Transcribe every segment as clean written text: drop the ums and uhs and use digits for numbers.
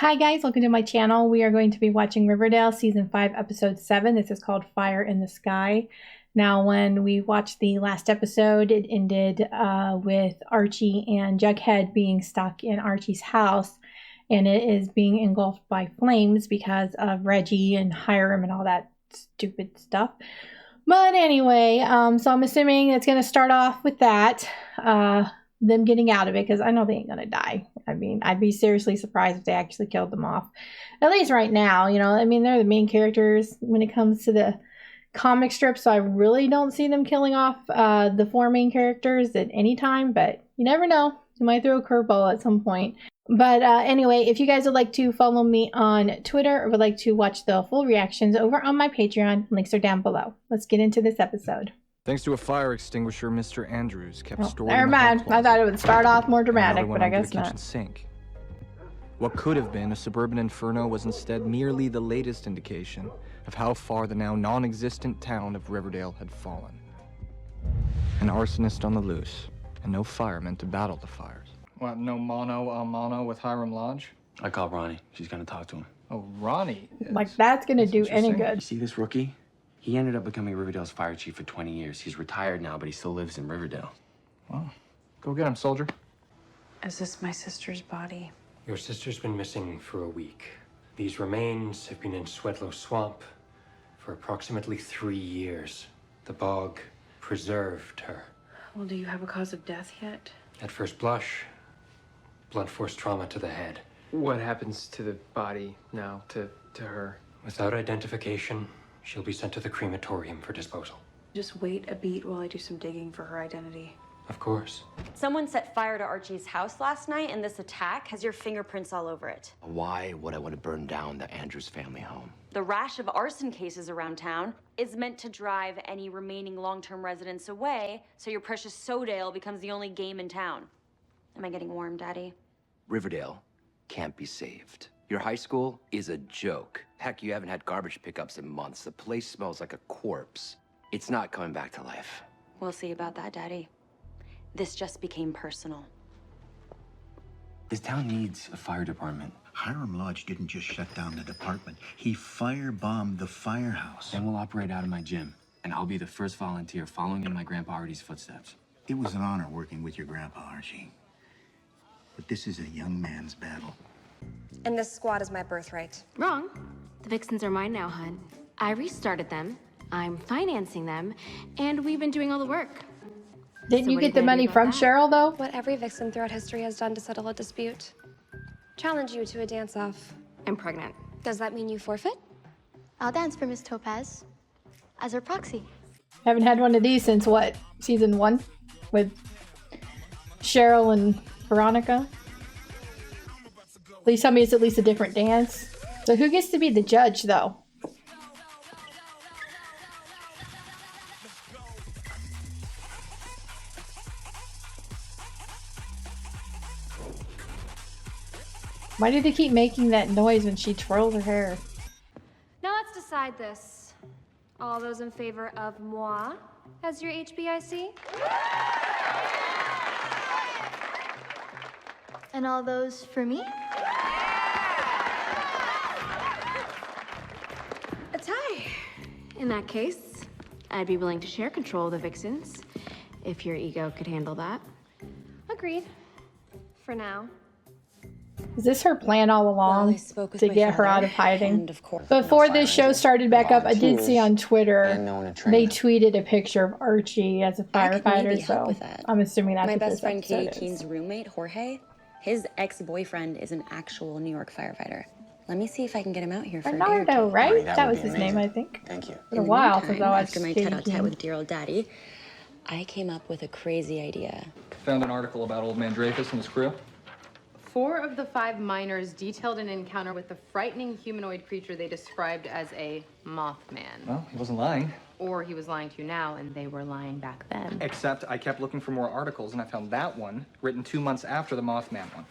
Hi guys, welcome to my channel. We are going to be watching Riverdale Season 5, Episode 7. This is called Fire in the Sky. Now, when we watched the last episode, it ended with Archie and Jughead being stuck in Archie's house, and it is being engulfed by flames because of Reggie and Hiram and all that stupid stuff. But anyway, so I'm assuming it's going to start off with that. Them getting out of it, because I know they ain't gonna die. I mean, I'd be seriously surprised if they actually killed them off, at least right now. You know, I mean, they're the main characters when it comes to the comic strips, so I really don't see them killing off the four main characters at any time, but you never know. You might throw a curveball at some point. But anyway, if you guys would like to follow me on Twitter or would like to watch the full reactions over on my Patreon, links are down below. Let's get into this episode. Thanks to a fire extinguisher, Mr. Andrews kept stored never in the mind. hall I thought it would start off more dramatic, but I guess the kitchen not. Sink. What could have been a suburban inferno was instead merely the latest indication of how far the now non-existent town of Riverdale had fallen. An arsonist on the loose, and no firemen to battle the fires. What, no mono a mono with Hiram Lodge? I called Ronnie. She's gonna talk to him. Oh, Ronnie is. Like, that's gonna do any good. You see this rookie? He ended up becoming Riverdale's fire chief for 20 years. He's retired now, but he still lives in Riverdale. Well, go get him, soldier. Is this my sister's body? Your sister's been missing for a week. These remains have been in Swedlow Swamp for approximately 3 years. The bog preserved her. Well, do you have a cause of death yet? At first blush, blunt force trauma to the head. What happens to the body now, to her? Without identification, she'll be sent to the crematorium for disposal. Just wait a beat while I do some digging for her identity. Of course. Someone set fire to Archie's house last night, and this attack has your fingerprints all over it. Why would I want to burn down the Andrews family home? The rash of arson cases around town is meant to drive any remaining long-term residents away, so your precious Sodale becomes the only game in town. Am I getting warm, Daddy? Riverdale can't be saved. Your high school is a joke. Heck, you haven't had garbage pickups in months. The place smells like a corpse. It's not coming back to life. We'll see about that, Daddy. This just became personal. This town needs a fire department. Hiram Lodge didn't just shut down the department. He firebombed the firehouse. Then we'll operate out of my gym, and I'll be the first volunteer following in my Grandpa Artie's footsteps. It was an honor working with your grandpa, Archie. But this is a young man's battle. And this squad is my birthright. Wrong. The Vixens are mine now, hun. I restarted them, I'm financing them, and we've been doing all the work. Didn't you get the money from Cheryl, though? What every Vixen throughout history has done to settle a dispute. Challenge you to a dance-off. I'm pregnant. Does that mean you forfeit? I'll dance for Miss Topaz as her proxy. Haven't had one of these since, what, Season 1? With Cheryl and Veronica? Please tell me it's at least a different dance. So who gets to be the judge, though? Why do they keep making that noise when she twirls her hair? Now let's decide this. All those in favor of moi as your HBIC? And all those for me? A tie. In that case, I'd be willing to share control of the Vixens, if your ego could handle that. Agreed. For now. Is this her plan all along to get her out of hiding? Before this show started back up, I did see on Twitter they tweeted a picture of Archie as a firefighter, so I'm assuming that's my what best this friend episode Katy Keene's roommate, Jorge, his ex-boyfriend is an actual New York firefighter. Let me see if I can get him out here for Bernardo, right? That was his name, I think. Thank you. It's been a while since I watched after my Katy tete-a-tete Keene. with dear old daddy, I came up with a crazy idea. Found an article about old man Dreyfus and his crew. 4 of the 5 miners detailed an encounter with the frightening humanoid creature they described as a Mothman. Well, he wasn't lying. Or he was lying to you now, and they were lying back then. Except I kept looking for more articles, and I found that one written 2 months after the Mothman one.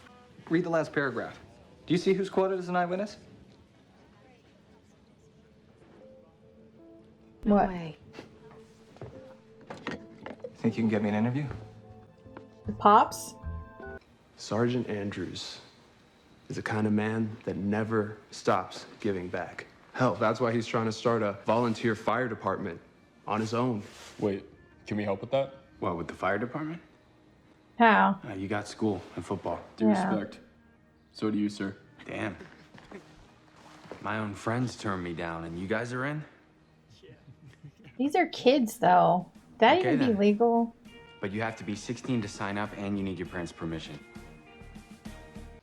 Read the last paragraph. Do you see who's quoted as an eyewitness? What? No way. Think you can get me an interview? The Pops? Sergeant Andrews. is the kind of man that never stops giving back. Hell, that's why he's trying to start a volunteer fire department on his own. Wait, can we help with that? What, with the fire department? How? You got school and football. Due Yeah. respect. So do you, sir. Damn. My own friends turned me down, and you guys are in? These are kids, though. That Okay, even be then. legal? But you have to be 16 to sign up, and you need your parents' permission.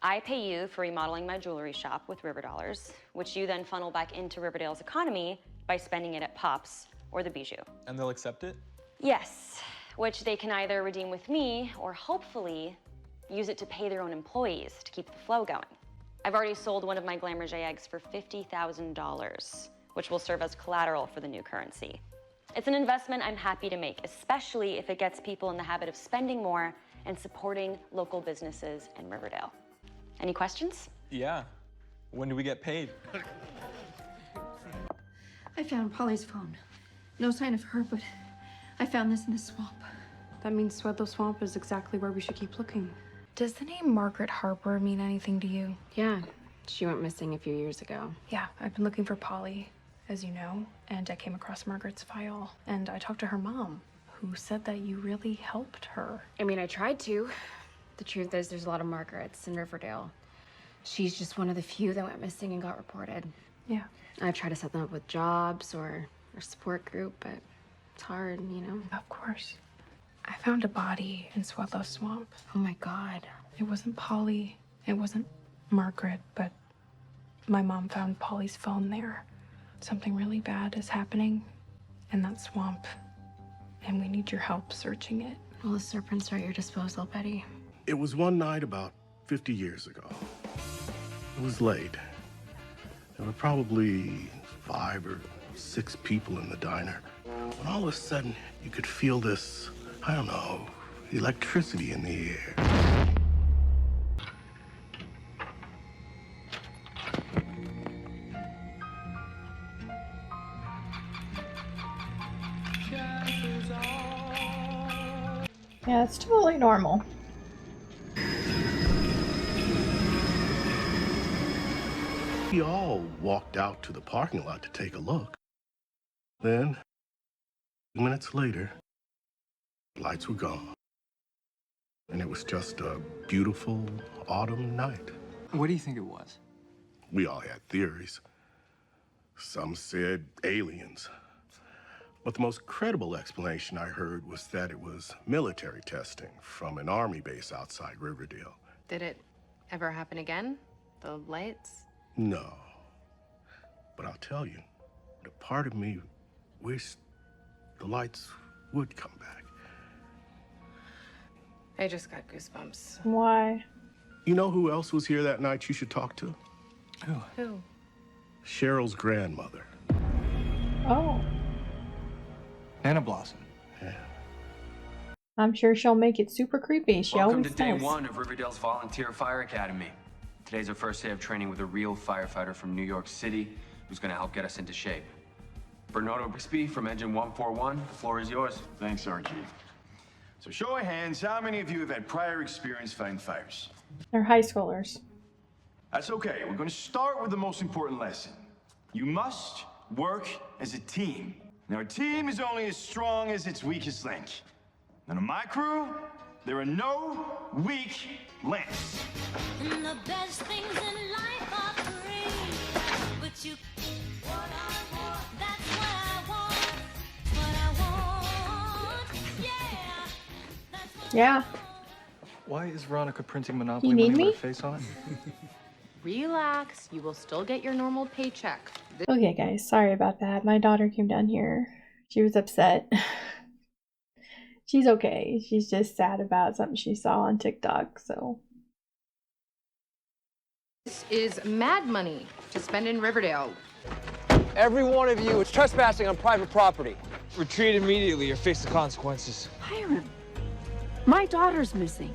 I pay you for remodeling my jewelry shop with Riverdollars, which you then funnel back into Riverdale's economy by spending it at Pops or the Bijou. And they'll accept it? Yes, which they can either redeem with me or hopefully use it to pay their own employees to keep the flow going. I've already sold one of my Glamourge eggs for $50,000, which will serve as collateral for the new currency. It's an investment I'm happy to make, especially if it gets people in the habit of spending more and supporting local businesses in Riverdale. Any questions? Yeah. When do we get paid? I found Polly's phone. No sign of her, but I found this in the swamp. That means S.H.I.E.L.D. swamp is exactly where we should keep looking. Does the name Margaret Harper mean anything to you? Yeah, she went missing a few years ago. Yeah, I've been looking for Polly, as you know, and I came across Margaret's file. And I talked to her mom, who said that you really helped her. I mean, I tried to. The truth is, there's a lot of Margarets in Riverdale. She's just one of the few that went missing and got reported. Yeah. I've tried to set them up with jobs or a support group, but it's hard, you know? Of course. I found a body in S.H.I.E.L.D. swamp. Oh my God. It wasn't Polly, it wasn't Margaret, but my mom found Polly's phone there. Something really bad is happening in that swamp, and we need your help searching it. Well, the serpents are at your disposal, Betty. It was one night about 50 years ago. It was late. There were probably 5 or 6 people in the diner. When all of a sudden, you could feel this, I don't know, electricity in the air. Yeah, it's totally normal. We all walked out to the parking lot to take a look. Then, minutes later, the lights were gone. And it was just a beautiful autumn night. What do you think it was? We all had theories. Some said aliens. But the most credible explanation I heard was that it was military testing from an army base outside Riverdale. Did it ever happen again? The lights? No. But I'll tell you, a part of me wished the lights would come back. I just got goosebumps. Why? You know who else was here that night you should talk to? Who? Cheryl's grandmother. Oh, Anna Blossom. Yeah. I'm sure she'll make it super creepy. She Welcome always to day does. 1 of Riverdale's Volunteer Fire Academy. Today's our first day of training with a real firefighter from New York City who's gonna help get us into shape. Bernardo Bixby from Engine 141, the floor is yours. Thanks, Archie. So show of hands, how many of you have had prior experience fighting fires? They're high schoolers. That's okay. We're going to start with the most important lesson. You must work as a team. Now, a team is only as strong as its weakest link. And on my crew, there are no weak links. And the best things in life are free, but you what I want, that's what I want, yeah. That's what Yeah. Why is Veronica printing Monopoly You need money me? with a face on it? Relax, you will still get your normal paycheck. Okay, guys, sorry about that. My daughter came down here. She was upset. She's okay. She's just sad about something she saw on TikTok, so. This is mad money to spend in Riverdale. Every one of you is trespassing on private property. Retreat immediately or face the consequences. Hiram, my daughter's missing.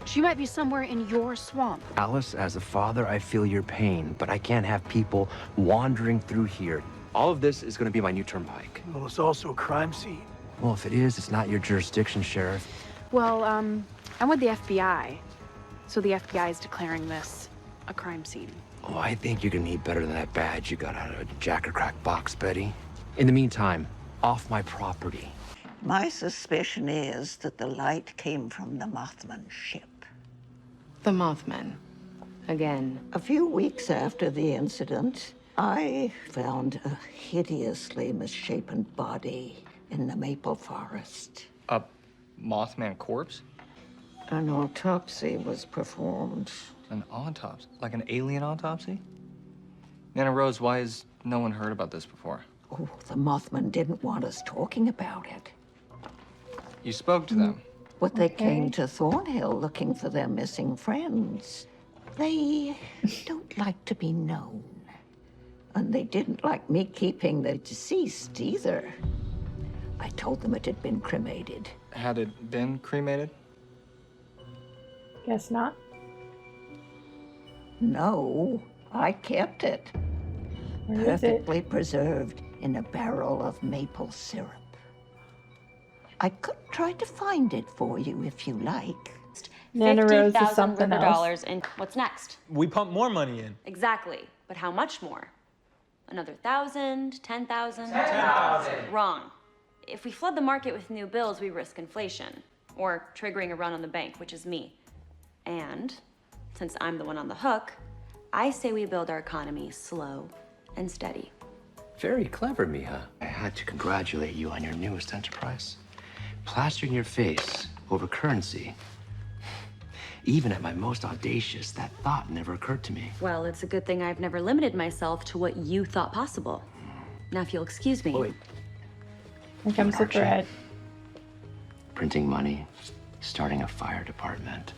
She might be somewhere in your swamp. Alice, as a father, I feel your pain, but I can't have people wandering through here. All of this is gonna be my new turnpike. Well, it's also a crime scene. Well, if it is, it's not your jurisdiction, Sheriff. Well, I'm with the FBI. So the FBI is declaring this a crime scene. Oh, I think you're gonna need better than that badge you got out of a jack-or-crack box, Betty. In the meantime, off my property. My suspicion is that the light came from the Mothman ship. The Mothman. Again. A few weeks after the incident, I found a hideously misshapen body in the maple forest. A Mothman corpse? An autopsy was performed. An autopsy? Like an alien autopsy? Nana Rose, why has no one heard about this before? Oh, the Mothman didn't want us talking about it. You spoke to them? But they came to Thornhill looking for their missing friends. They don't like to be known. And they didn't like me keeping the deceased either. I told them it had been cremated. Had it been cremated? Guess not. No, I kept it. Where is Perfectly preserved in a barrel of maple syrup. I could try to find it for you if you like. Nana Rose is 50,000 something River else. dollars, and what's next? We pump more money in. Exactly, but how much more? Another 1,000, 10,000? 10,000. Wrong. If we flood the market with new bills, we risk inflation, or triggering a run on the bank, which is me. And since I'm the one on the hook, I say we build our economy slow and steady. Very clever, Mija. I had to congratulate you on your newest enterprise. Plastering your face over currency. Even at my most audacious, that thought never occurred to me. Well, it's a good thing I've never limited myself to what you thought possible. Now, if you'll excuse me. Wait. Here comes the thread. Printing money, starting a fire department.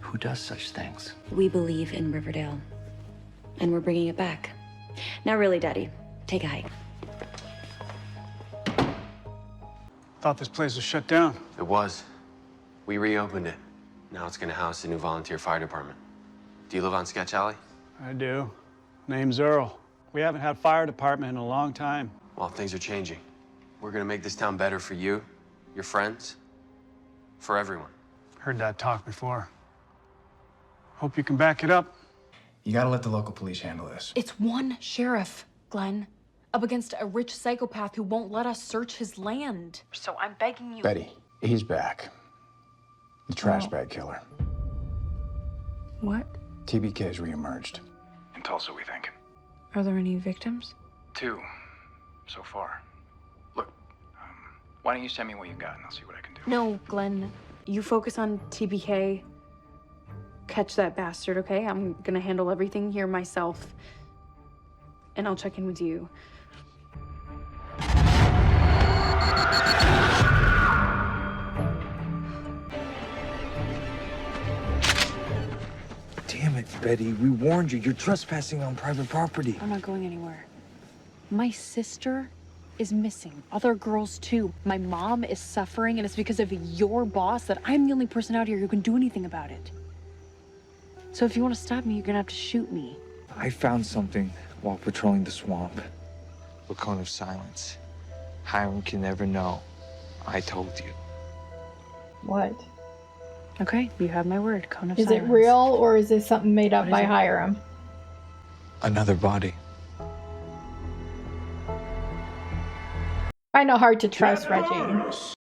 Who does such things? We believe in Riverdale, and we're bringing it back. Now, really, Daddy, take a hike. Thought this place was shut down. It was. We reopened it. Now it's gonna house a new volunteer fire department. Do you live on Sketch Alley? I do. Name's Earl. We haven't had fire department in a long time. Well, things are changing. We're gonna make this town better for you, your friends, for everyone. Heard that talk before. Hope you can back it up. You gotta let the local police handle this. It's one sheriff, Glenn, up against a rich psychopath who won't let us search his land. So I'm begging you. Betty, he's back. The trash bag killer. What? TBK's reemerged. In Tulsa, we think. Are there any victims? 2 so far. Look, why don't you send me what you got and I'll see what I can do. No, Glenn. You focus on TBK. Catch that bastard, okay? I'm gonna handle everything here myself. And I'll check in with you. Damn it, Betty. We warned you. You're trespassing on private property. I'm not going anywhere. My sister is missing. Other girls, too. My mom is suffering, and it's because of your boss that I'm the only person out here who can do anything about it. So if you want to stop me, you're gonna have to shoot me. I found something while patrolling the swamp. A cone of silence. Hiram can never know. I told you. What? Okay, you have my word. Cone of Is silence. it real or is this something made up What by is it? Hiram? Another body. I know hard to trust Reggie.